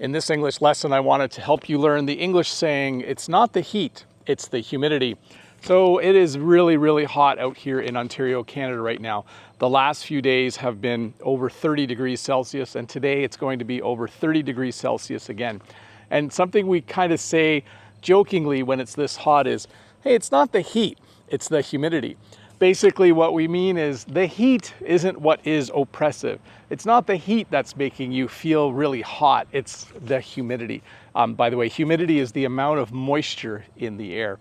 In this English lesson, I wanted to help you learn the English saying, it's not the heat, it's the humidity. So it is really, really hot out here in Ontario, Canada right now. The last few days have been over 30 degrees Celsius, and today it's going to be over 30 degrees Celsius again. And something we kind of say jokingly when it's this hot is, hey, it's not the heat, it's the humidity. Basically what we mean is the heat isn't what is oppressive. It's not the heat that's making you feel really hot, it's the humidity. By the way, humidity is the amount of moisture in the air.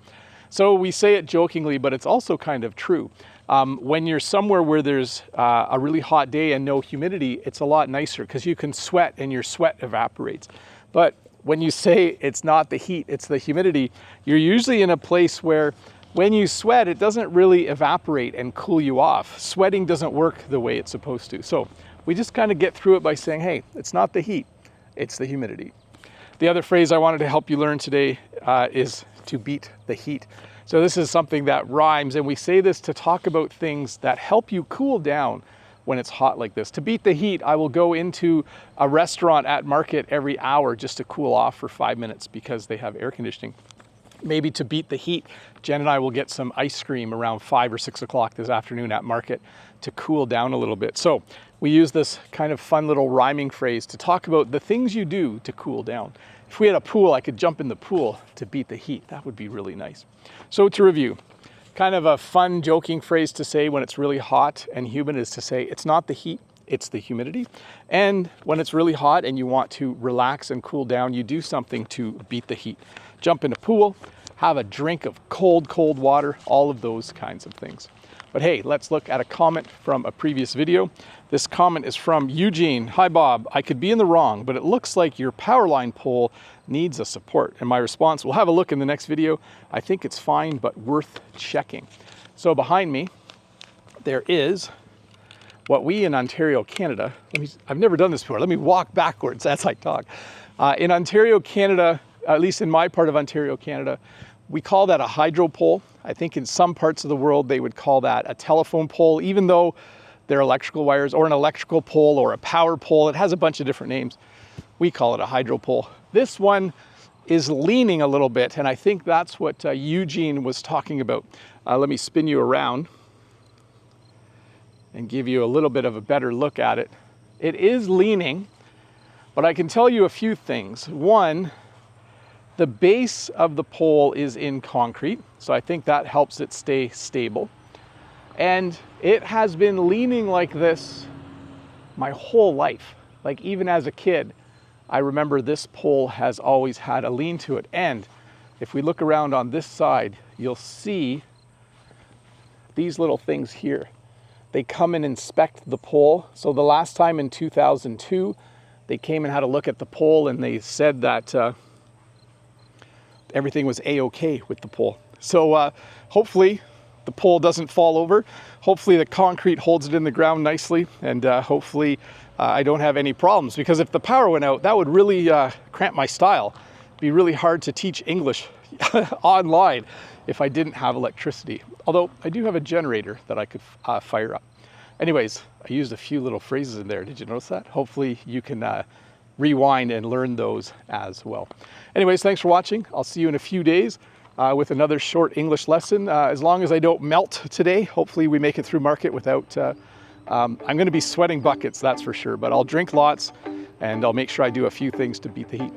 So we say it jokingly, but it's also kind of true. When you're somewhere where there's a really hot day and no humidity, it's a lot nicer because you can sweat and your sweat evaporates. But when you say it's not the heat, it's the humidity, you're usually in a place where when you sweat, it doesn't really evaporate and cool you off. Sweating doesn't work the way it's supposed to. So we just kind of get through it by saying, hey, it's not the heat, it's the humidity. The other phrase I wanted to help you learn today is to beat the heat. So this is something that rhymes, and we say this to talk about things that help you cool down when it's hot like this. To beat the heat, I will go into a restaurant at market every hour just to cool off for 5 minutes because they have air conditioning. Maybe to beat the heat, Jen and I will get some ice cream around 5 or 6 o'clock this afternoon at market to cool down a little bit. So we use this kind of fun little rhyming phrase to talk about the things you do to cool down. If we had a pool, I could jump in the pool to beat the heat. That would be really nice. So to review, kind of a fun joking phrase to say when it's really hot and humid is to say it's not the heat, it's the humidity. And when it's really hot and you want to relax and cool down, you do something to beat the heat. Jump in a pool, have a drink of cold, cold water, all of those kinds of things. But hey, let's look at a comment from a previous video. This comment is from Eugene. Hi Bob, I could be in the wrong, but it looks like your power line pole needs a support. And my response, we'll have a look in the next video. I think it's fine, but worth checking. So behind me, there is what we in Ontario, Canada, I've never done this before. Let me walk backwards as I talk. In Ontario, Canada, at least in my part of Ontario, Canada, we call that a hydro pole. I think in some parts of the world, they would call that a telephone pole, even though they're electrical wires, or an electrical pole or a power pole. It has a bunch of different names. We call it a hydro pole. This one is leaning a little bit, and I think that's what Eugene was talking about. Let me spin you around and give you a little bit of a better look at it. It is leaning, but I can tell you a few things. One, the base of the pole is in concrete, so I think that helps it stay stable. And it has been leaning like this my whole life. Like even as a kid, I remember this pole has always had a lean to it. And if we look around on this side, you'll see these little things here. They come and inspect the pole. So the last time in 2002, they came and had a look at the pole and they said that everything was a-okay with the pole. So hopefully the pole doesn't fall over. Hopefully the concrete holds it in the ground nicely, and hopefully I don't have any problems, because if the power went out, that would really cramp my style. It'd be really hard to teach English online if I didn't have electricity. Although I do have a generator that I could fire up. Anyways, I used a few little phrases in there. Did you notice that? Hopefully you can rewind and learn those as well. Anyways, thanks for watching. I'll see you in a few days with another short English lesson. As long as I don't melt today, hopefully we make it through market without, I'm gonna be sweating buckets, that's for sure, but I'll drink lots and I'll make sure I do a few things to beat the heat.